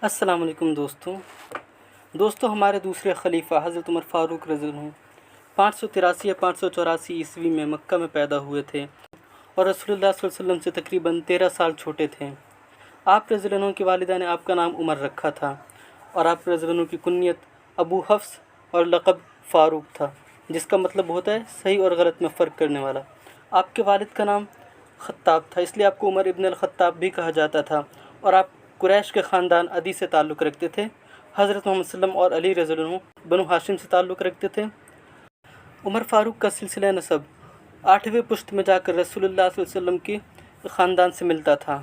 अस्सलाम वालेकुम दोस्तों हमारे दूसरे खलीफा हज़रत उमर फ़ारूक रज़ी अल्लाह अन्हु 583 या 584 ईस्वी में मक्का में पैदा हुए थे और रसूलुल्लाह सल्लल्लाहु अलैहि वसल्लम से तकरीबन 13 साल छोटे थे। आप रज़ी अल्लाह अन्हु की वालिदा ने आपका नाम उमर रखा था और आप रज़ी अल्लाह अन्हु की कुन्यत अबू हफ्स और लक़ब फ़ारूक था, जिसका मतलब होता है सही और गलत में फ़र्क करने वाला। आपके वालिद का नाम ख़त्ताब था, इसलिए आपको उमर इब्न अल-ख़त्ताब भी कहा जाता था और आप कुरैश के ख़ानदान अदी से ताल्लुक़ रखते थे। हज़रत मोहम्मद सल्लम और अली रज़ी अल्लाह अन्हु बनु हाशिम से ताल्लुक़ रखते थे। उमर फ़ारूक का सिलसिला नसब 8वें पुश्त में जाकर रसूलुल्लाह सल्लल्लाहु अलैहि वसल्लम की ख़ानदान से मिलता था।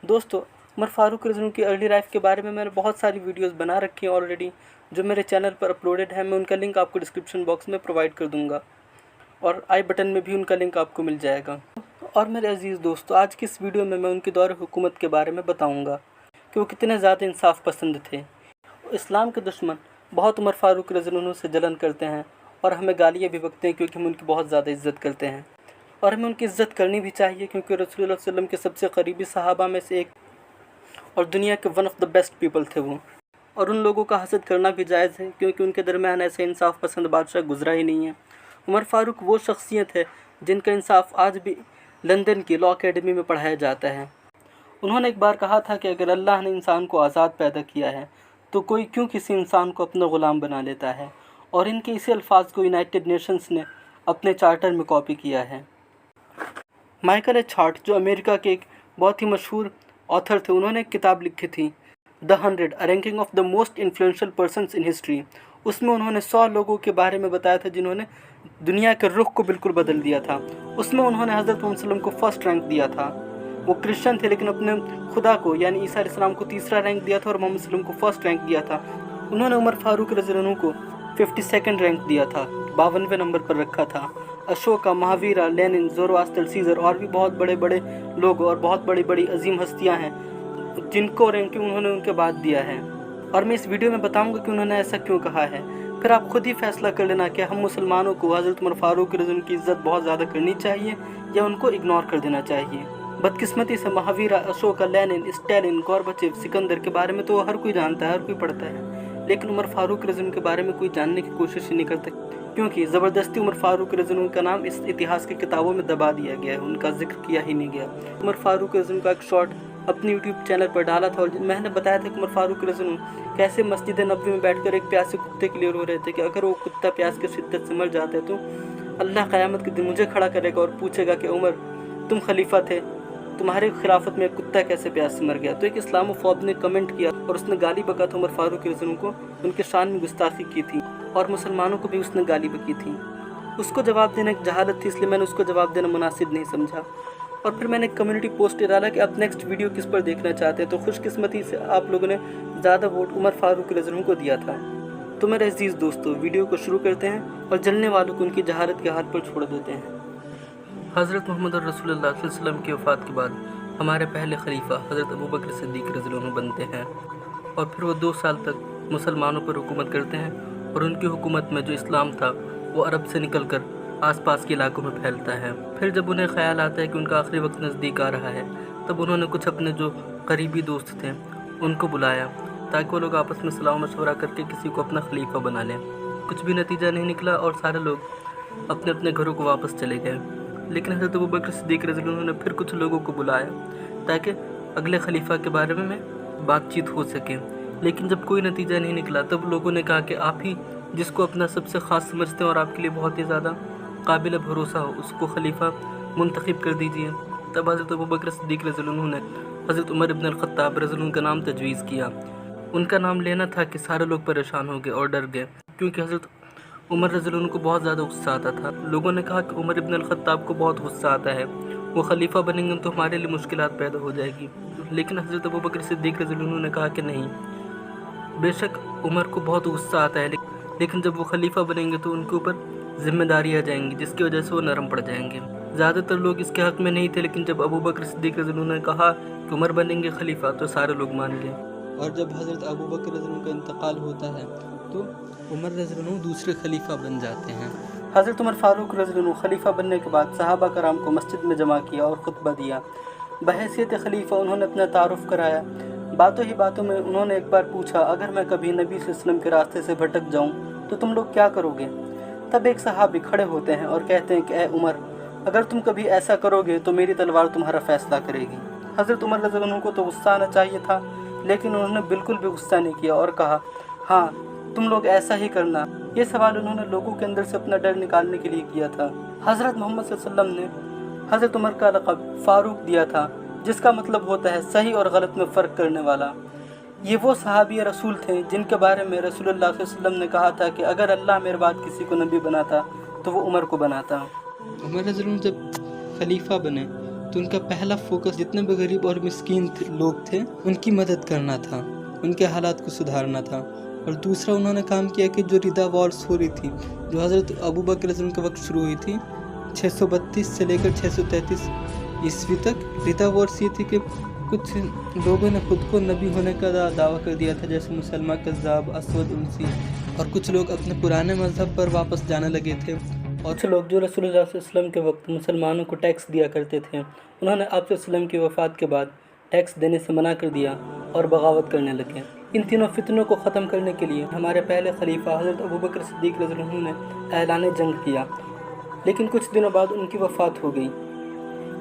दोस्तों, उमर फ़ारूक रज़ी अल्लाह अन्हु की अर्ली लाइफ के बारे में मैंने बहुत सारी वीडियोस बना रखी हैं ऑलरेडी, जो मेरे चैनल पर अपलोडेड है। मैं उनका लिंक आपको डिस्क्रिप्शन बॉक्स में प्रोवाइड कर दूँगा और आई बटन में भी उनका लिंक आपको मिल जाएगा। और मेरे अज़ीज़ दोस्तों, आज की इस वीडियो में मैं उनके दौर हुकूमत के बारे में बताऊँगा कि वो कितने ज़्यादा इंसाफ पसंद थे। इस्लाम के दुश्मन बहुत उमर फ़ारूक रज़ी अल्लाह अन्हु से जलन करते हैं और हमें गालियाँ भी बकते हैं, क्योंकि हम उनकी बहुत ज़्यादा इज़्ज़त करते हैं और हमें उनकी इज़्ज़त करनी भी चाहिए, क्योंकि रसूलुल्लाह सल्लल्लाहु अलैहि वसल्लम के सबसे करीबी सहाबा में से एक और दुनिया के one of the best people थे वो। और उन लोगों का हसद करना भी जायज़ है, क्योंकि उनके दरमियान ऐसे इंसाफ पसंद बादशाह गुजरा ही नहीं है। उमर फ़ारूक वो शख्सियत है जिनका इंसाफ आज भी लंदन की लॉ अकेडमी में पढ़ाया जाता है। उन्होंने एक बार कहा था कि अगर अल्लाह ने इंसान को आज़ाद पैदा किया है तो कोई क्यों किसी इंसान को अपना ग़ुलाम बना लेता है, और इनके इसी अल्फाज को यूनाइटेड नेशंस ने अपने चार्टर में कॉपी किया है। माइकल एच हार्ट, जो अमेरिका के एक बहुत ही मशहूर ऑथर थे, उन्होंने एक किताब लिखी थी the 100 a ranking of the most influential persons in history. उसमें उन्होंने 100 लोगों के बारे में बताया था जिन्होंने दुनिया के रुख को बिल्कुल बदल दिया था। उसमें उन्होंने हज़रत मोहम्मद सल्लम को फर्स्ट रैंक दिया था। वो क्रिश्चियन थे, लेकिन अपने खुदा को यानी ईसा अलैहिस्सलाम को तीसरा रैंक दिया था और मोहम्मद सल्लम को फर्स्ट रैंक दिया था। उन्होंने उमर फ़ारूक रज़ी अल्लाह अन्हु को 52nd रैंक दिया था, 52वें नंबर पर रखा था। अशोका, महावीरा, लेनिन, ज़ोरोआस्टर, सीज़र और भी बहुत बड़े बड़े लोग और बहुत बड़ी बड़ी अजीम हस्तियाँ हैं जिनको रैंकिंग उन्होंने उनके बाद दिया है। और मैं इस वीडियो में बताऊंगा कि उन्होंने ऐसा क्यों कहा है। फिर आप खुद ही फैसला कर लेना कि हम मुसलमानों को हज़रत उमर फ़ारूक रज़ी अल्लाह अन्हु की इज़्ज़त बहुत ज़्यादा करनी चाहिए या उनको इग्नोर कर देना चाहिए। बदकिस्मती से Mahavira, Ashoka, Lenin, Stalin, Gorbachev, Sikandar के बारे में तो हर कोई जानता है, हर कोई पढ़ता है, लेकिन उमर फ़ारूक रज़ी अल्लाह अन्हु के बारे में कोई जानने की कोशिश ही नहीं करता, क्योंकि ज़बरदस्ती उमर फ़ारूक रज़ी अल्लाह अन्हु का नाम इस इतिहास की किताबों में दबा दिया गया है, उनका जिक्र किया ही नहीं गया। उमर फ़ारूक रज़ी अल्लाह अन्हु का एक शॉर्ट अपने यूट्यूब चैनल पर डाला था और मैंने बताया था कि उमर फ़ारूक रज़ी अल्लाह अन्हु कैसे मस्जिद नबवी में बैठकर एक प्यासे कुत्ते के लिए रो रहे थे कि अगर वो कुत्ता प्यास की शिद्दत से मर जाता है तो अल्लाह क़यामत के दिन मुझे खड़ा करेगा और पूछेगा कि उमर, तुम खलीफा थे, तुम्हारे खिलाफत में एक कुत्ता कैसे प्यास से मर गया। तो एक इस्लामोफोब ने कमेंट किया और उसने गाली बका था उमर फ़ारूक रज़ी अल्लाह अन्हु को, उनके शान में गुस्ताखी की थी और मुसलमानों को भी उसने गाली बकी थी। उसको जवाब देना एक जहालत थी, इसलिए मैंने उसको जवाब देना मुनासिब नहीं समझा। और फिर मैंने कम्युनिटी पोस्ट डाला कि आप नेक्स्ट वीडियो किस पर देखना चाहते हैं, तो खुशकिस्मती से आप लोगों ने ज़्यादा वोट उमर फ़ारूक रज़ी अल्लाह अन्हु को दिया था। तो मेरे अजीज़ दोस्तों, वीडियो को शुरू करते हैं और जलने वालों को उनकी जहालत के हाथ पर छोड़ देते हैं। हज़रत मोहम्मद रसूलुल्लाह सल्लल्लाहु अलैहि वसल्लम की वफ़ात के बाद हमारे पहले खलीफा हज़रत अबू बकर सिद्दीक़ रज़ी अल्लाह अन्हु बनते हैं और फिर वो 2 साल तक मुसलमानों पर हुकूमत करते हैं और उनकी हुकूमत में जो इस्लाम था वो अरब से निकल कर आसपास के इलाकों में फैलता है। फिर जब उन्हें ख्याल आता है कि उनका आखिरी वक्त नज़दीक आ रहा है, तब उन्होंने कुछ अपने जो करीबी दोस्त थे उनको बुलाया ताकि वो लोग आपस में सलाह मशवरा करके किसी को अपना खलीफा बना लें। कुछ भी नतीजा नहीं निकला और सारे लोग अपने अपने घरों को वापस चले गए। लेकिन हज़रत अबू बकर सिद्दीक़ रज़ी अल्लाह अन्हु ने फिर कुछ लोगों को बुलाया ताकि अगले खलीफा के बारे में बातचीत हो सके। लेकिन जब कोई नतीजा नहीं निकला, तब लोगों ने कहा कि आप ही जिसको अपना सबसे ख़ास समझते हैं और आपके लिए बहुत ही ज़्यादा काबिल भरोसा हो, उसको खलीफा मुंतखब कर दीजिए। तब हज़रत अबू बकर सिद्दीक़ रज़ी अल्लाह अन्हु ने हज़रत उमर इब्न अल-ख़त्ताब रज़ी अल्लाह अन्हु का नाम तजवीज़ किया। उनका नाम लेना था कि सारे लोग परेशान हो गए और डर गए, क्योंकि हज़रत उमर रज़ी अल्लाह अन्हु को बहुत ज़्यादा गुस्सा आता था। लोगों ने कहा कि उमर इब्न अल-ख़त्ताब को बहुत गुस्सा आता है, वो खलीफा बनेंगे तो हमारे लिए मुश्किलात पैदा हो जाएगी। लेकिन हज़रत अबू बकर सिद्दीक़ रज़ी अल्लाह अन्हु ने कहा कि नहीं, बेशक उमर को बहुत गुस्सा आता है, लेकिन जब वो खलीफा बनेंगे तो उनके ऊपर जिम्मेदारी आ जाएंगी, जिसकी वजह से वो नरम पड़ जाएंगे। ज़्यादातर लोग इसके हक़ में नहीं थे, लेकिन जब अबू बकर सिद्दीक़ रज़ी अल्लाह अन्हु ने कहा कि उमर बनेंगे खलीफा, तो सारे लोग मान गए। और जब हज़रत अबू बकर रज़ी अल्लाह अन्हु का इंतकाल होता है तो उमर रज़ी अल्लाह अन्हु दूसरे खलीफा बन जाते हैं। हज़रत उमर फ़ारूक रज़ी अल्लाह अन्हु खलीफा बनने के बाद सहाबा कराम को मस्जिद में जमा किया और ख़ुतबा दिया। बहैसियत खलीफा उन्होंने अपना तारुफ़ कराया, बातों ही बातों में उन्होंने एक बार पूछा, अगर मैं कभी नबी सल्लल्लाहु अलैहि वसल्लम के रास्ते से भटक जाऊं तो तुम लोग क्या करोगे? तब एक सहाबी खड़े होते हैं और कहते हैं कि ए उमर, अगर तुम कभी ऐसा करोगे तो मेरी तलवार तुम्हारा फैसला करेगी। हज़रत उमर रज़ियल्लाहु अन्हु को तो गुस्सा आना चाहिए था, लेकिन उन्होंने बिल्कुल भी गुस्सा नहीं किया और कहा, हाँ तुम लोग ऐसा ही करना। ये सवाल उन्होंने लोगों के अंदर से अपना डर निकालने के लिए किया था। हज़रत मोहम्मद सल्लल्लाहु अलैहि वसल्लम ने हज़रत उमर का लक़ब फ़ारूक दिया था, जिसका मतलब होता है सही और गलत में फ़र्क करने वाला। ये वो सहाबी रसूल थे जिनके बारे में रसूलुल्लाह सल्लल्लाहु अलैहि वसल्लम ने कहा था कि अगर अल्लाह मेरे बाद किसी को नबी बनाता तो वो उमर को बनाता। उमर रज़ियल्लाहु अन्हु जब खलीफा बने तो उनका पहला फोकस जितने भी गरीब और मिस्कीन लोग थे उनकी मदद करना था, उनके हालात को सुधारना था। और दूसरा उन्होंने काम किया कि जो रिदा वॉर्स हो रही थी, जो हज़रत अबू बकर रज़ियल्लाहु अन्हु के वक्त शुरू हुई थी, 632 से लेकर 633 ईस्वी तक रिदा वॉर्स ये थी कि कुछ लोगों ने खुद को नबी होने का दावा कर दिया था, जैसे मुसलमा कज़्ज़ाब, अस्वद उनसी, और कुछ लोग अपने पुराने मज़हब पर वापस जाने लगे थे। और कुछ लोग जो रसूलुल्लाह सल्लल्लाहु अलैहि वसल्लम के वक्त मुसलमानों को टैक्स दिया करते थे, उन्होंने आप सल्लल्लाहु अलैहि वसल्लम की वफ़ात के बाद टैक्स देने से मना कर दिया और बगावत करने लगे। इन तीनों फितनों को ख़त्म करने के लिए हमारे पहले खलीफा हज़रत अबू बकर सिद्दीक़ रज़ियल्लाहु अन्हु ने ऐलान जंग किया, लेकिन कुछ दिनों बाद उनकी वफ़ात हो गई।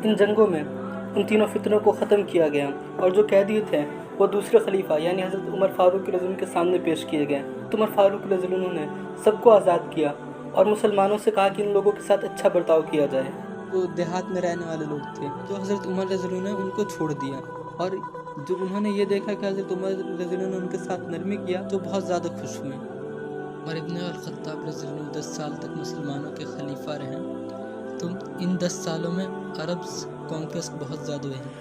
इन जंगों में उन तीनों फितनों को ख़त्म किया गया और जो कैदी थे वो दूसरे खलीफा यानी हज़रत उमर फ़ारूक रज़ियल्लाहु अन्हु के सामने पेश किए गए। तो उमर फ़ारूक रज़ियल्लाहु अन्हु ने सबको आज़ाद किया और मुसलमानों से कहा कि इन लोगों के साथ अच्छा बर्ताव किया जाए। जो देहात में रहने वाले लोग थे, जो हज़रत उमर रज़ियल्लाहु अन्हु ने उनको छोड़ दिया, और जब उन्होंने ये देखा कि हज़रत उमर रज़ियल्लाहु अन्हु ने उनके साथ नरमी किया तो बहुत ज़्यादा खुश हुए। और इब्न अल-ख़त्ताब रज़ियल्लाहु अन्हु 10 साल तक मुसलमानों के खलीफा रहे, तो इन 10 सालों में अरब्स कॉन्क्वेस्ट बहुत ज़्यादा हुए हैं,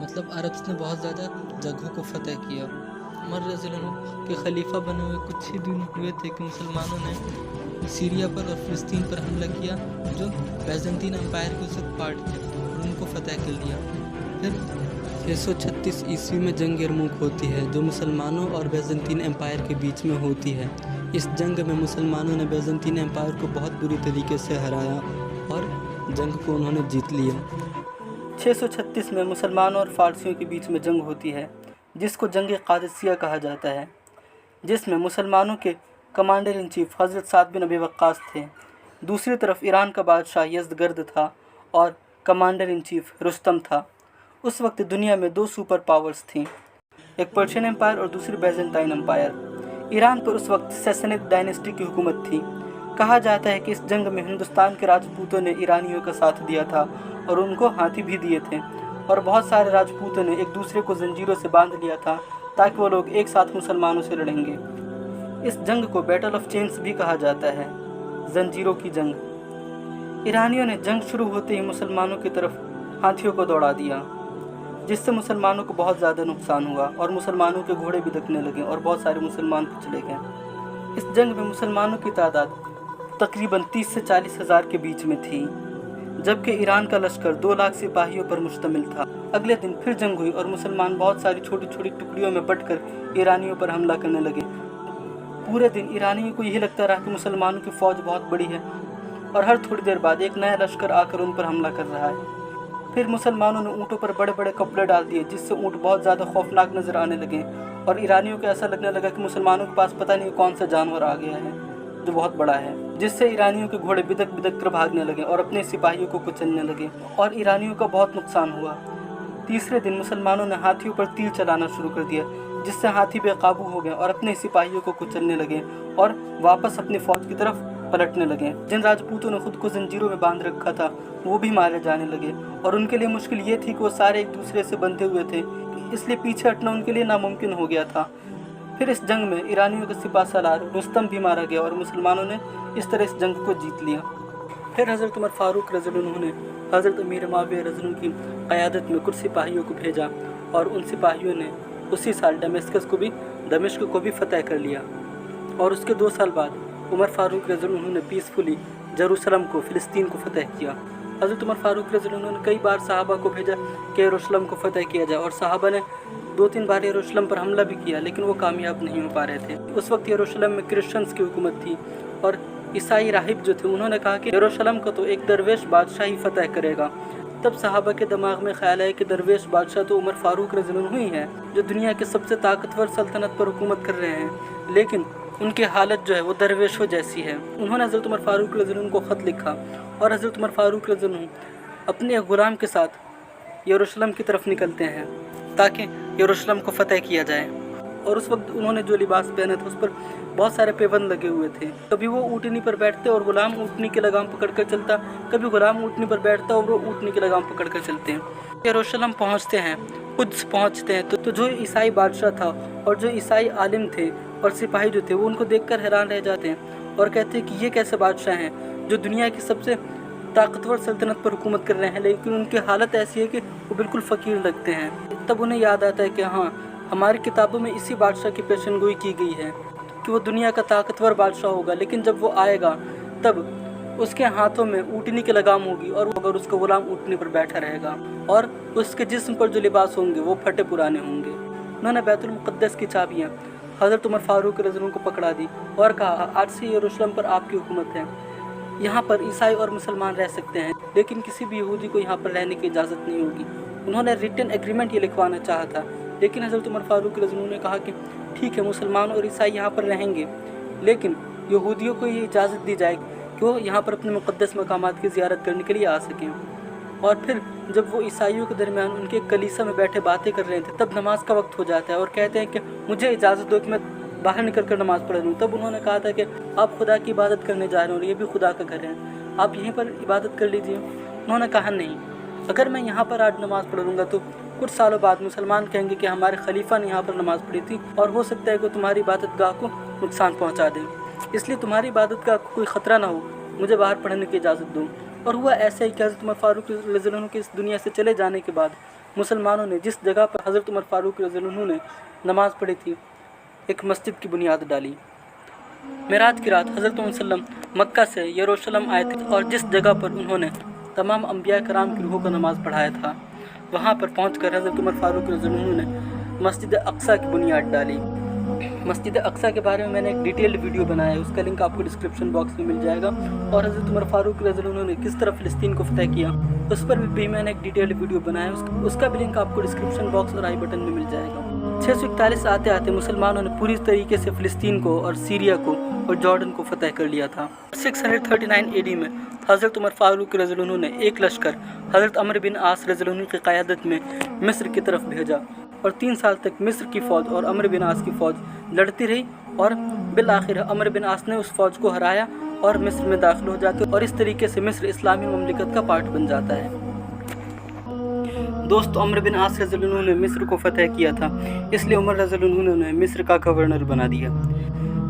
मतलब अरब्स ने बहुत ज़्यादा जगहों को फ़तह किया। उमर रज़ियल्लाहु अन्हु के खलीफा बने हुए कुछ ही दिन हुए थे कि मुसलमानों ने सीरिया पर और फ़िलिस्तीन पर हमला किया, जो बैजेंटीन एम्पायर के उस वक्त पार्ट थे, और उनको फ़तह कर लिया। फिर 636 ईस्वी में जंग यरमुक होती है, जो मुसलमानों और बैजेंटीन एम्पायर के बीच में होती है। इस जंग में मुसलमानों ने बैजेंटीन एम्पायर को बहुत बुरी तरीके से हराया और जंग को उन्होंने जीत लिया। 636 में मुसलमानों और फ़ारसियों के बीच में जंग होती है, जिसको जंग क़ादिसिया कहा जाता है, जिसमें मुसलमानों के कमांडर इन चीफ हज़रत साद बिन अबी वक्कास थे। दूसरी तरफ ईरान का बादशाह यज़दगर्द था और कमांडर इन चीफ रुस्तम था। उस वक्त दुनिया में 2 सुपर पावर्स थीं, एक पर्शियन एम्पायर और दूसरी बैजेंटाइन एम्पायर। ईरान पर उस वक्त सैसनिड डायनेस्टी की हुकूमत थी। कहा जाता है कि इस जंग में हिंदुस्तान के राजपूतों ने ईरानियों का साथ दिया था और उनको हाथी भी दिए थे, और बहुत सारे राजपूतों ने एक दूसरे को जंजीरों से बांध लिया था ताकि वो लोग एक साथ मुसलमानों से लड़ेंगे। इस जंग को बैटल ऑफ चेन्स भी कहा जाता है, जंजीरों की जंग। ईरानियों ने जंग शुरू होते ही मुसलमानों की तरफ हाथियों को दौड़ा दिया, जिससे मुसलमानों को बहुत ज़्यादा नुकसान हुआ और मुसलमानों के घोड़े भी दकने लगे और बहुत सारे मुसलमान पिछड़े गए। इस जंग में मुसलमानों की तादाद तकरीबन 30 से 40 हज़ार के बीच में थी, जबकि ईरान का लश्कर 2 लाख सिपाहियों पर मुश्तमिल था। अगले दिन फिर जंग हुई और मुसलमान बहुत सारी छोटी छोटी टुकड़ियों में बंटकर ईरानियों पर हमला करने लगे। पूरे दिन ईरानियों को यही लगता रहा कि मुसलमानों की फ़ौज बहुत बड़ी है और हर थोड़ी देर बाद एक नया लश्कर आकर उन पर हमला कर रहा है। फिर मुसलमानों ने ऊँटों पर बड़े बड़े कपड़े डाल दिए, जिससे ऊँट बहुत ज़्यादा खौफनाक नज़र आने लगे और ईरानियों को ऐसा लगने लगा कि मुसलमानों के पास पता नहीं कौन सा जानवर आ गया है जो बहुत बड़ा है, जिससे ईरानियों के घोड़े बिदक बिदक कर भागने लगे और अपने सिपाहियों को कुचलने लगे और ईरानियों का बहुत नुकसान हुआ। तीसरे दिन मुसलमानों ने हाथियों पर तीर चलाना शुरू कर दिया, जिससे हाथी बेकाबू हो गए और अपने सिपाहियों को कुचलने लगे और वापस अपनी फ़ौज की तरफ पलटने लगे। जिन राजपूतों ने खुद को जंजीरों में बांध रखा था वो भी मारे जाने लगे और उनके लिए मुश्किल ये थी कि वो सारे एक दूसरे से बंधे हुए थे, इसलिए पीछे हटना उनके लिए नामुमकिन हो गया था। फिर इस जंग में ईरानियों का सिपा सालार रुस्तम भी मारा गया और मुसलमानों ने इस तरह इस जंग को जीत लिया। फिर हज़रत उमर फ़ारूक रज़ियल्लाहु अन्हु ने हज़रत अमीर मुआविया रज़ियल्लाहु अन्हु की क़यादत में कुछ सिपाहियों को भेजा और उन सिपाहियों ने उसी साल दमिश्क को भी फ़तह कर लिया। और उसके 2 साल बाद उमर फ़ारूक रज़ियल्लाहु अन्हु ने पीसफुली जेरूसलम को फ़िलिस्तीन को फ़तह किया। हज़रत उमर फ़ारूक रज़ियल्लाहु अन्हु ने कई बार सहाबा को भेजा कि यरूशलेम को फ़तह किया जाए और सहाबा ने 2-3 बार यरूशलेम पर हमला भी किया, लेकिन वो कामयाब नहीं हो पा रहे थे। उस वक्त यरूशलेम में क्रिश्चियंस की हुकूमत थी और ईसाई राहिब जो थे उन्होंने कहा कि यरूशलेम को तो एक दरवेश बादशाह ही फ़तह करेगा, तब सहाबा के दिमाग में ख्याल आया कि दरवेश बादशाह तो उमर फारूक रज़ियल्लाहु अन्हु ही हैं, जो दुनिया के सबसे ताकतवर सल्तनत पर हुकूमत कर रहे हैं, लेकिन उनकी हालत जो है वो दरवेशों जैसी है। उन्होंने हज़रत उमर फारूक रज़ियल्लाहु अन्हु को ख़त लिखा और हज़रत उमर फारूक रज़ियल्लाहु अन्हु अपने एक ग़ुलाम के साथ यरूशलेम की तरफ निकलते हैं ताकि यरूशलेम को फ़तह किया जाए। और उस वक्त उन्होंने जो लिबास पहने थे उस पर बहुत सारे पैबंद लगे हुए थे। कभी वो ऊँटनी पर बैठते और ग़ुलाम ऊँटनी की लगाम पकड़कर चलता, कभी ग़ुलाम ऊँटनी पर बैठता और वो ऊँटनी की लगाम पकड़कर चलते हैं। यरूशलेम पहुँचते हैं, कुद्स पहुँचते हैं तो जो ईसाई बादशाह था और जो ईसाई आलिम थे और सिपाही जो थे वो उनको देखकर हैरान रह जाते हैं और कहते हैं कि ये कैसे बादशाह हैं जो दुनिया की सबसे ताकतवर सल्तनत पर हुकूमत कर रहे हैं, लेकिन उनकी हालत ऐसी है कि वो बिल्कुल फ़कीर लगते हैं। तब उन्हें याद आता है कि हाँ, हमारी किताबों में इसी बादशाह की पेशनगोई की गई है कि वो दुनिया का ताकतवर बादशाह होगा, लेकिन जब वो आएगा तब उसके हाथों में ऊँटनी की लगाम होगी और अगर उसका ग़ुलाम ऊँटनी पर बैठा रहेगा और उसके जिस्म पर जो लिबास होंगे वो फटे पुराने होंगे। उन्होंने बैतुल मुक़द्दस की चाबियाँ हज़रत उमर फारूक रज़ियल्लाहु अन्हु को पकड़ा दी और कहा, आज से यरूशलेम पर आपकी हुकूमत है। यहाँ पर ईसाई और मुसलमान रह सकते हैं, लेकिन किसी भी यहूदी को यहाँ पर रहने की इजाज़त नहीं होगी। उन्होंने रिटन एग्रीमेंट ये लिखवाना चाहा था, लेकिन हज़रत उमर फारूक रज़ियल्लाहु अन्हु ने कहा कि ठीक है, मुसलमान और ईसाई यहाँ पर रहेंगे, लेकिन यहूदियों को ये इजाज़त दी जाए कि वो यहाँ पर अपने मुक़द्दस मकामात की ज़ियारत करने के लिए आ सकें। और फिर जब वो ईसाइयों के दरमियान उनके कलीसा में बैठे बातें कर रहे थे तब नमाज का वक्त हो जाता है और कहते हैं कि मुझे इजाज़त दो कि मैं बाहर निकल कर नमाज़ पढ़ लूँ। तब उन्होंने कहा था कि आप खुदा की इबादत करने जा रहे हो और ये भी खुदा का घर है, आप यहीं पर इबादत कर लीजिए। उन्होंने कहा नहीं, अगर मैं यहाँ पर आज नमाज़ पढ़ लूँगा तो कुछ सालों बाद मुसलमान कहेंगे कि हमारे खलीफा ने यहाँ पर नमाज़ पढ़ी थी और हो सकता है कि तुम्हारी इबादत गाह को नुकसान पहुँचा दें, इसलिए तुम्हारी इबादत गाह को कोई ख़तरा ना हो, मुझे बाहर पढ़ने की इजाज़त दो। और हुआ ऐसा ही कि हज़रत उमर फारूक रज़ियल्लाहु अन्हु के इस दुनिया से चले जाने के बाद मुसलमानों ने जिस जगह पर हज़रत उमर फारूक रज़ियल्लाहु अन्हु ने नमाज़ पढ़ी थी एक मस्जिद की बुनियाद डाली। मेराज की रात हज़रत वसल्लम मक्का से यरूशलेम आए थे और जिस जगह पर उन्होंने तमाम अंबिया कराम की रूहों को नमाज़ पढ़ाया था वहाँ पर पहुँचकर हज़रत उमर फारूक रज़ियल्लाहु अन्हु ने मस्जिद अक्सा की बुनियाद डाली। मस्जिद अक्सा के बारे में मैंने एक डिटेल्ड वीडियो बनाया है, उसका लिंक आपको डिस्क्रिप्शन बॉक्स में मिल जाएगा। और हज़रत उमर फारूक रज़ियल्लाहु अन्हु ने किस तरह फ़िलिस्तीन को फ़तह किया उस पर भी मैंने एक डिटेल्ड वीडियो बनाया है, उसका भी लिंक आपको डिस्क्रिप्शन बॉक्स और आई बटन में मिल जाएगा। 641 आते आते मुसलमानों ने पूरी तरीके से फ़िलिस्तीन को और सीरिया को और जॉर्डन को फ़तह कर लिया था। 639 AD में हज़रत उमर फारूक रज़ियल्लाहु अन्हु ने एक लश्कर हज़रत अमर बिन आस रज़ियल्लाहु अन्हु की क़यादत में मिस्र की तरफ भेजा और 3 साल तक मिस्र की फ़ौज और अमर बिन आस की फ़ौज लड़ती रही और बिल आखिर अमर बिन आस ने उस फ़ौज को हराया और मिस्र में दाखिल हो जाते और इस तरीके से मिस्र इस्लामी ममलिकत का पार्ट बन जाता है। दोस्तों, अमर बिन आस रज़ियल्लाहु अन्हु ने मिस्र को फ़तह किया था, इसलिए उमर रज़ियल्लाहु अन्हु ने मिस्र का गवर्नर बना दिया।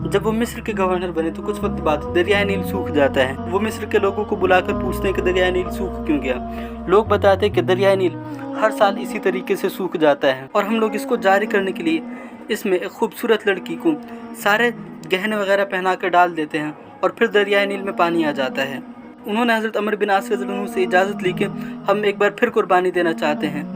जब वो मिस्र के गवर्नर बने तो कुछ वक्त बाद दरियाए नील सूख जाता है। वो मिस्र के लोगों को बुलाकर पूछते हैं कि दरियाए नील सूख क्यों गया। लोग बताते हैं कि दरियाए नील हर साल इसी तरीके से सूख जाता है और हम लोग इसको जारी करने के लिए इसमें एक खूबसूरत लड़की को सारे गहने वगैरह पहना कर डाल देते हैं और फिर दरियाए नील में पानी आ जाता है। उन्होंने हज़रत अमर बिन आस रज़ियल्लाहु अन्हु से इजाज़त ली कि हम एक बार फिर कुर्बानी देना चाहते हैं।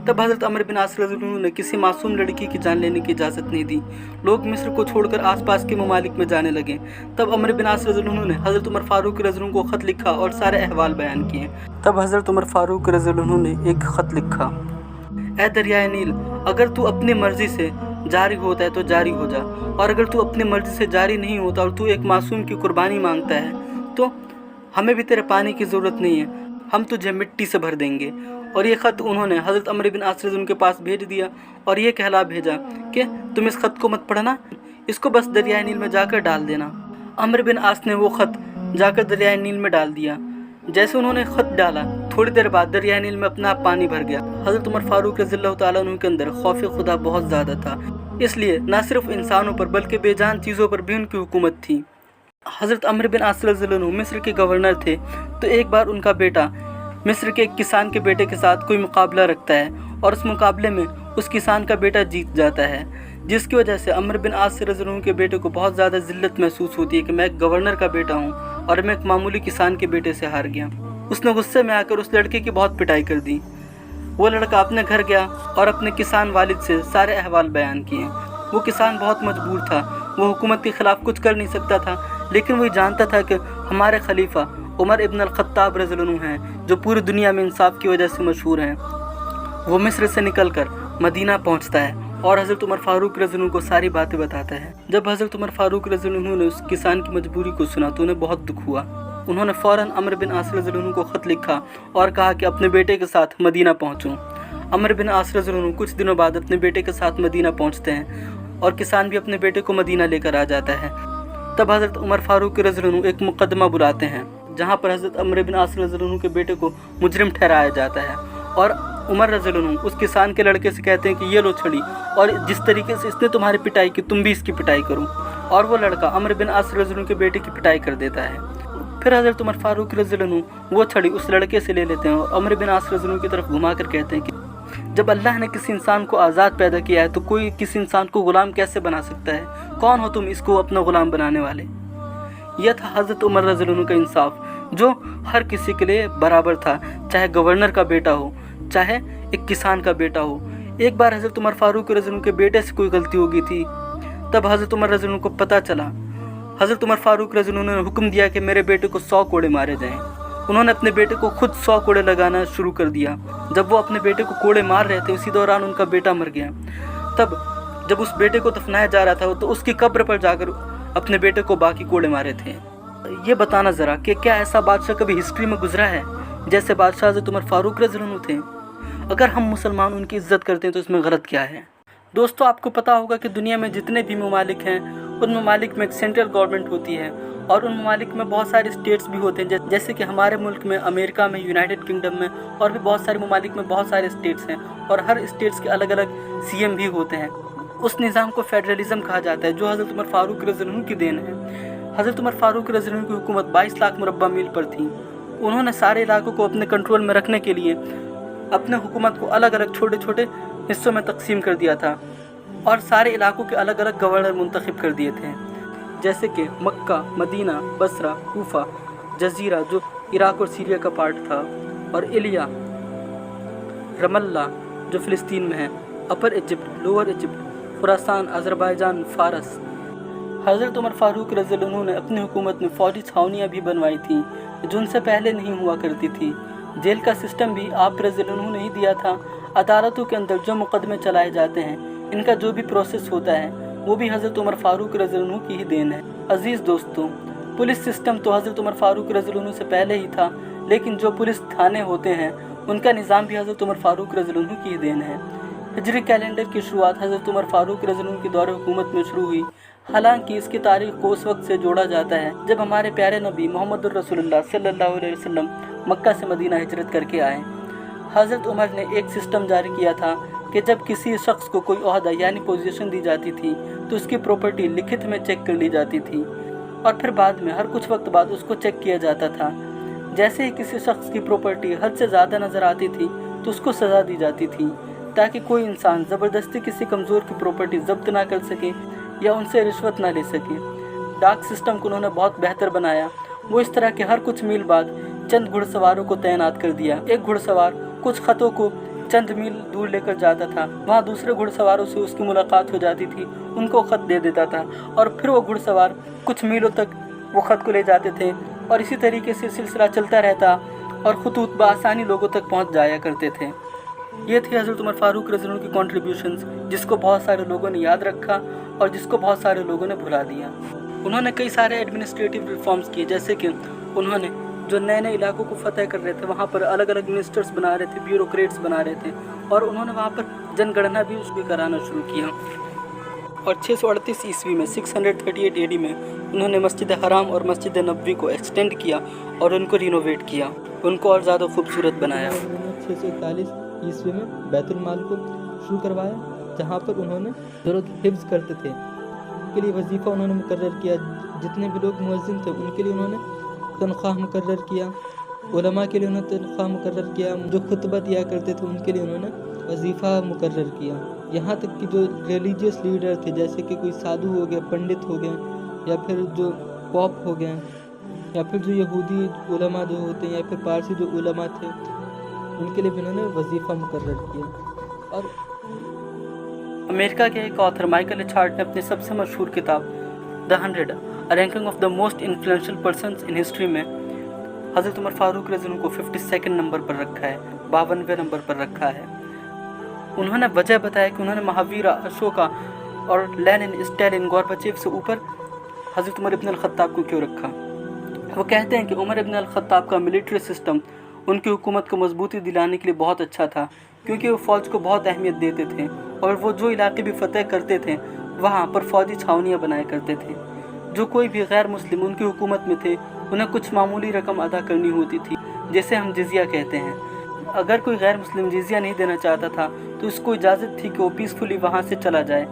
तब हज़रत अमर बिन आस रज़ियल्लाहु अन्हु ने किसी मासूम लड़की की जान लेने की इजाज़त नहीं दी। लोग मिस्र को छोड़कर आसपास के ममालिक में जाने लगे। तब अमर बिन आस रज़ियल्लाहु अन्हु ने हज़रत उमर फारूक रज़ियल्लाहु अन्हु को ख़त लिखा और सारे अहवाल बयान किए। तब हज़रत उमर फारूक रज़ियल्लाहु अन्हु ने एक ख़त लिखा, ऐ दरियाए नील, अगर तू अपनी मर्ज़ी से जारी होता है तो जारी हो जा, और अगर तू अपनी मर्ज़ी से जारी नहीं होता और तू एक मासूम की कुर्बानी मांगता है तो हमें भी तेरे पानी की ज़रूरत नहीं है, हम तुझे मिट्टी से भर देंगे। और ये ख़त उन्होंने हज़रत अमर बिन आस रज़ियल्लाहु अन्हु के पास भेज दिया और ये कहला भेजा कि तुम इस ख़त को मत पढ़ना, इसको बस दरियाए नील में जाकर डाल देना। अमर बिन आस ने वो ख़त जाकर दरियाए नील में डाल दिया। जैसे उन्होंने ख़त डाला थोड़ी देर बाद दरियाए नील में अपना पानी भर गया। हज़रत उमर फारूक रज़ियल्लाहु ताला अन्हु के अंदर खौफ खुदा बहुत ज़्यादा था, इसलिए न सिर्फ इंसानों पर बल्कि बेजान चीज़ों पर भी उनकी हुकूमत थी। हज़रत अमर बिन आस रज़ियल्लाहु अन्हु मिस्र के गवर्नर थे, तो एक बार उनका बेटा मिस्र के एक किसान के बेटे के साथ कोई मुकाबला रखता है और उस मुकाबले में उस किसान का बेटा जीत जाता है, जिसकी वजह से अमर बिन आस रज़ियल्लाहु अन्हु के बेटे को बहुत ज़्यादा ज़िल्लत महसूस होती है कि मैं एक गवर्नर का बेटा हूँ और मैं एक मामूली किसान के बेटे से हार गया। उसने गुस्से में आकर उस लड़के की बहुत पिटाई कर दी। वो लड़का अपने घर गया और अपने किसान वालिद से सारे अहवाल बयान किए। वो किसान बहुत मजबूर था, वो हुकूमत के ख़िलाफ़ कुछ कर नहीं सकता था, लेकिन वो जानता था कि हमारे खलीफा عمر ابن الخطاب رضی اللہ عنہ ہیں جو پوری دنیا میں انصاف کی وجہ سے مشہور ہیں۔ وہ مصر سے نکل کر مدینہ پہنچتا ہے اور حضرت عمر فاروق رضی اللہ عنہ کو ساری باتیں بتاتا ہے۔ جب حضرت عمر فاروق رضی اللہ عنہ نے اس کسان کی مجبوری کو سنا تو انہیں بہت دکھ ہوا۔ انہوں نے فوراً عمرو بن عاص رضی اللہ عنہ کو خط لکھا اور کہا کہ اپنے بیٹے کے ساتھ مدینہ پہنچوں۔ عمرو بن عاص رضی اللہ عنہ کچھ دنوں بعد اپنے بیٹے کے ساتھ مدینہ پہنچتے ہیں اور کسان بھی اپنے بیٹے کو مدینہ لے کر آ جاتا ہے۔ تب حضرت عمر فاروق رضی اللہ عنہ ایک مقدمہ بلاتے ہیں جہاں پر حضرت عمرو بن عاص رضی اللہ عنہ کے بیٹے کو مجرم ٹھہرایا جاتا ہے، اور عمر رضی اللہ عنہ اس کسان کے لڑکے سے کہتے ہیں کہ یہ لو چھڑی، اور جس طریقے سے اس نے تمہاری پٹائی کی تم بھی اس کی پٹائی کرو، اور وہ لڑکا عمرو بن عاص رضی اللہ عنہ کے بیٹے کی پٹائی کر دیتا ہے۔ پھر حضرت عمر فاروق رضی اللہ عنہ وہ چھڑی اس لڑکے سے لے لیتے ہیں اور عمرو بن عاص رضی اللہ عنہ کی طرف گھما کر کہتے ہیں کہ جب اللہ نے کسی انسان کو آزاد پیدا کیا ہے تو کوئی کسی انسان کو غلام کیسے بنا سکتا ہے؟ کون ہو تم اس کو اپنا غلام بنانے والے؟ یہ تھا حضرت عمر رضی اللہ عنہ کا انصاف جو ہر کسی کے لیے برابر تھا، چاہے گورنر کا بیٹا ہو چاہے ایک کسان کا بیٹا ہو۔ ایک بار حضرت عمر فاروق رضی اللہ عنہ کے بیٹے سے کوئی غلطی ہو گئی تھی، تب حضرت عمر رضی اللہ عنہ کو پتہ چلا۔ حضرت عمر فاروق رضی اللہ عنہ نے حکم دیا کہ میرے بیٹے کو 100 کوڑے مارے جائیں۔ انہوں نے اپنے بیٹے کو خود 100 کوڑے لگانا شروع کر دیا۔ جب وہ اپنے بیٹے کو کوڑے مار رہے تھے اسی دوران ان کا بیٹا مر گیا۔ تب جب اس بیٹے کو دفنایا جا رہا تھا تو اس کی قبر پر جا کر اپنے بیٹے کو باقی کوڑے مارے تھے۔ یہ بتانا ذرا کہ کیا ایسا بادشاہ کبھی ہسٹری میں گزرا ہے جیسے بادشاہ حضرت عمر فاروق رضی اللہ عنہ تھے؟ اگر ہم مسلمان ان کی عزت کرتے ہیں تو اس میں غلط کیا ہے؟ دوستو، آپ کو پتہ ہوگا کہ دنیا میں جتنے بھی ممالک ہیں ان ممالک میں ایک سینٹرل گورنمنٹ ہوتی ہے اور ان ممالک میں بہت سارے اسٹیٹس بھی ہوتے ہیں، جیسے کہ ہمارے ملک میں، امریکہ میں، یونائٹڈ کنگڈم میں اور بھی بہت سارے ممالک میں بہت سارے اسٹیٹس ہیں، اور ہر اسٹیٹس کے الگ الگ سی ایم بھی ہوتے ہیں۔ اس نظام کو فیڈرلزم کہا جاتا ہے جو حضرت عمر فاروق رضی اللہ عنہ کی دین ہے۔ حضرت عمر فاروق رضی اللہ عنہ کی حکومت 22 لاکھ مربع میل پر تھی۔ انہوں نے سارے علاقوں کو اپنے کنٹرول میں رکھنے کے لیے اپنے حکومت کو الگ الگ چھوٹے چھوٹے حصوں میں تقسیم کر دیا تھا اور سارے علاقوں کے الگ الگ گورنر منتخب کر دیے تھے، جیسے کہ مکہ، مدینہ، بصرہ، کوفہ، جزیرہ جو عراق اور سیریا کا پارٹ تھا، اور ایلیا، رم اللہ جو فلسطین میں ہے، اپر ایجپٹ، لوور ایجپٹ، خراسان، آذربائیجان، فارس۔ حضرت عمر فاروق رضی اللہ عنہ نے اپنی حکومت میں فوجی چھاونیاں بھی بنوائی تھیں جو ان سے پہلے نہیں ہوا کرتی تھی۔ جیل کا سسٹم بھی آپ رضی اللہ عنہ نے ہی دیا تھا۔ عدالتوں کے اندر جو مقدمے چلائے جاتے ہیں ان کا جو بھی پروسیس ہوتا ہے وہ بھی حضرت عمر فاروق رضی اللہ عنہ کی ہی دین ہے۔ عزیز دوستو، پولیس سسٹم تو حضرت عمر فاروق رضی اللہ عنہ سے پہلے ہی تھا، لیکن جو پولیس تھانے ہوتے ہیں ان کا نظام بھی حضرت عمر فاروق رضی اللہ عنہ کی ہی دین ہے۔ ہجری کیلنڈر کی شروعات حضرت عمر فاروق رضی اللہ عنہ کے دور حکومت میں شروع ہوئی، حالانکہ اس کی تاریخ کو اس وقت سے جوڑا جاتا ہے جب ہمارے پیارے نبی محمد الرسول اللہ صلی اللہ علیہ وسلم مکہ سے مدینہ ہجرت کر کے آئے۔ حضرت عمر نے ایک سسٹم جاری کیا تھا کہ جب کسی شخص کو کوئی عہدہ یعنی پوزیشن دی جاتی تھی تو اس کی پراپرٹی لکھت میں چیک کر لی جاتی تھی، اور پھر بعد میں ہر کچھ وقت بعد اس کو چیک کیا جاتا تھا۔ جیسے ہی کسی شخص کی پراپرٹی حد سے زیادہ نظر آتی تھی تو اس کو سزا دی جاتی تھی، تاکہ کوئی انسان زبردستی کسی کمزور کی پراپرٹی ضبط نہ کر سکے یا ان سے رشوت نہ لے سکے۔ ڈاک سسٹم کو انہوں نے بہت بہتر بنایا۔ وہ اس طرح کہ ہر کچھ میل بعد چند گھڑ سواروں کو تعینات کر دیا۔ ایک گھڑ سوار کچھ خطوں کو چند میل دور لے کر جاتا تھا، وہاں دوسرے گھڑ سواروں سے اس کی ملاقات ہو جاتی تھی، ان کو خط دے دیتا تھا، اور پھر وہ گھڑ سوار کچھ میلوں تک وہ خط کو لے جاتے تھے، اور اسی طریقے سے سلسلہ چلتا رہتا اور خطوط بآسانی لوگوں تک پہنچ جایا کرتے تھے۔ یہ تھی حضرت عمر فاروق رضی اللہ عنہ کی کنٹریبیوشنز، جس کو بہت سارے لوگوں نے یاد رکھا اور جس کو بہت سارے لوگوں نے بھلا دیا۔ انہوں نے کئی سارے ایڈمنسٹریٹو ریفارمز کیے، جیسے کہ انہوں نے جو نئے نئے علاقوں کو فتح کر رہے تھے وہاں پر الگ الگ منسٹرز بنا رہے تھے، بیوروکریٹس بنا رہے تھے، اور انہوں نے وہاں پر جن گणنا بھی اس بھی کرانا شروع کیا۔ اور 638 عیسوی میں 638 AD میں انہوں نے مسجد حرام اور مسجد نبوی کو ایکسٹینڈ کیا اور ان کو رینوویٹ کیا، ان کو اور زیادہ خوبصورت بنایا۔ 641 عیسوی میں بیت المال کو شروع کروایا، جہاں پر انہوں نے ضرورت حفظ کرتے تھے ان کے لیے وظیفہ انہوں نے مقرر کیا۔ جتنے بھی لوگ مؤذن تھے ان کے لیے انہوں نے تنخواہ مقرر کیا، علماء کے لیے انہوں نے تنخواہ مقرر کیا، جو خطبہ دیا کرتے تھے ان کے لیے انہوں نے وظیفہ مقرر کیا۔ یہاں تک کہ جو ریلیجیس لیڈر تھے، جیسے کہ کوئی سادھو ہو گئے، پنڈت ہو گئے، یا پھر جو پوپ ہو گئے، یا پھر جو یہودی علماء جو ہوتے ہیں، یا پھر پارسی جو علماء تھے، ان کے لیے بھی انہوں نے وظیفہ مقرر کیا۔ اور امریکہ کے ایک آتھر مائیکل ایچ ہارٹ نے اپنی سب سے مشہور کتاب The 100 A Ranking of the Most Influential Persons in History میں हज़रत उमर फ़ारूक रज़ी अल्लाह को 52 नंबर पर रखा है, 52वें नंबर पर रखा है। उन्होंने वजह बताया कि उन्होंने महावीर, अशोका और लेनिन, स्टालिन, गोरबाचेव से ऊपर हज़रत उमर इब्न अल-ख़त्ताब को क्यों रखा। वो कहते हैं कि उमर इब्न अल-ख़त्ताब का मिलिट्री सिस्टम उनकी हुकूमत को मजबूती दिलाने के लिए बहुत अच्छा था, क्योंकि वो फ़ौज को बहुत अहमियत देते थे और वो जो इलाके भी फ़तह करते थे वहाँ पर फ़ौजी छावनियाँ बनाया करते थे। जो कोई भी गैर मुस्लिम उनकी हुकूमत में थे उन्हें कुछ मामूली रकम अदा करनी होती थी, जैसे हम जिज़िया कहते हैं। अगर कोई गैर मुस्लिम जिज़िया नहीं देना चाहता था तो उसको इजाज़त थी कि वो पीसफुली वहाँ से चला जाए।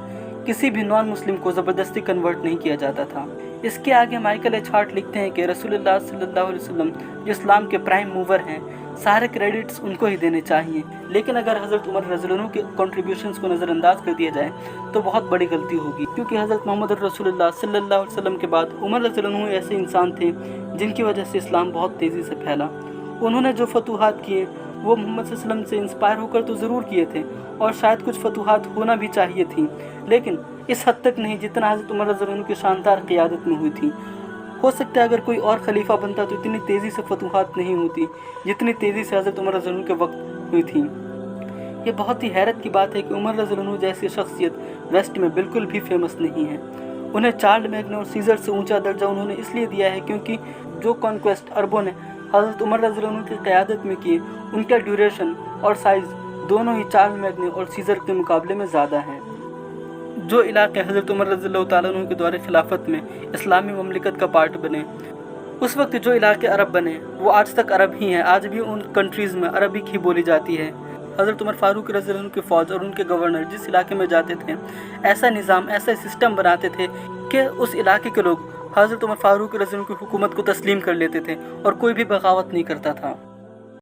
किसी भी नॉन मुस्लिम को ज़बरदस्ती कन्वर्ट नहीं किया जाता था। इसके आगे माइकल एच हार्ट लिखते हैं कि रसूलुल्लाह सल्लल्लाहु अलैहि वसल्लम जो इस्लाम के प्राइम मूवर हैं, सारे क्रेडिट्स उनको ही देने चाहिए। लेकिन अगर हज़रत उमर रज़ियल्लाहु अन्हु के कंट्रीब्यूशंस को नज़रअंदाज कर दिया जाए तो बहुत बड़ी गलती होगी, क्योंकि हज़रत मोहम्मद रसूलुल्लाह सल्लल्लाहु अलैहि वसल्लम के बाद उमर रज़ियल्लाहु अन्हु ऐसे इंसान थे जिनकी वजह से इस्लाम बहुत तेज़ी से फैला। उन्होंने जो फतूहात किए वो मोहम्मद सल्लल्लाहु अलैहि वसल्लम से इंस्पायर होकर तो ज़रूर किए थे, और शायद कुछ फतूहात होना भी चाहिए थी, लेकिन इस हद तक नहीं जितना हज़रत उमर रज़ियल्लाहु अन्हु की शानदार क़ियादत में हुई थी। हो सकता है अगर कोई और खलीफा बनता तो इतनी तेज़ी से फतूहात नहीं होती जितनी तेज़ी से हज़रत उमर रज़ियल्लाहु अन्हु के वक्त हुई थी। ये बहुत ही हैरत की बात है कि उमर रज़ियल्लाहु अन्हु जैसी शख्सियत वेस्ट में बिल्कुल भी फेमस नहीं है। उन्हें चार्ल्स मैग्ने और सीज़र से ऊंचा दर्जा उन्होंने इसलिए दिया है क्योंकि जो कॉन्क्वेस्ट अरबों ने हज़रत उमर रज़ियल्लाहु अन्हु की क़यादत में किए उनका ड्यूरेशन और साइज़ दोनों ही चार्ल्स मैग्ने और सीज़र के मुकाबले में ज़्यादा हैं। जो इलाके हज़रत उमर रज़ियल्लाहु ताला अन्हु के दौरे खिलाफत में इस्लामी ममलिकत का पार्ट बने, उस वक्त जो इलाके अरब बने वो आज तक अरब ही हैं। आज भी उन कंट्रीज़ में अरबिक ही बोली जाती है। हज़रत उमर फ़ारूक रज़ियल्लाहु अन्हु की फ़ौज और उनके गवर्नर जिस इलाके में जाते थे ऐसा निज़ाम, ऐसा सिस्टम बनाते थे कि उस इलाके के लोग हज़रत उमर फ़ारूक रज़ियल्लाहु अन्हु की हुकूमत को तस्लीम कर लेते थे और कोई भी बगावत नहीं करता था।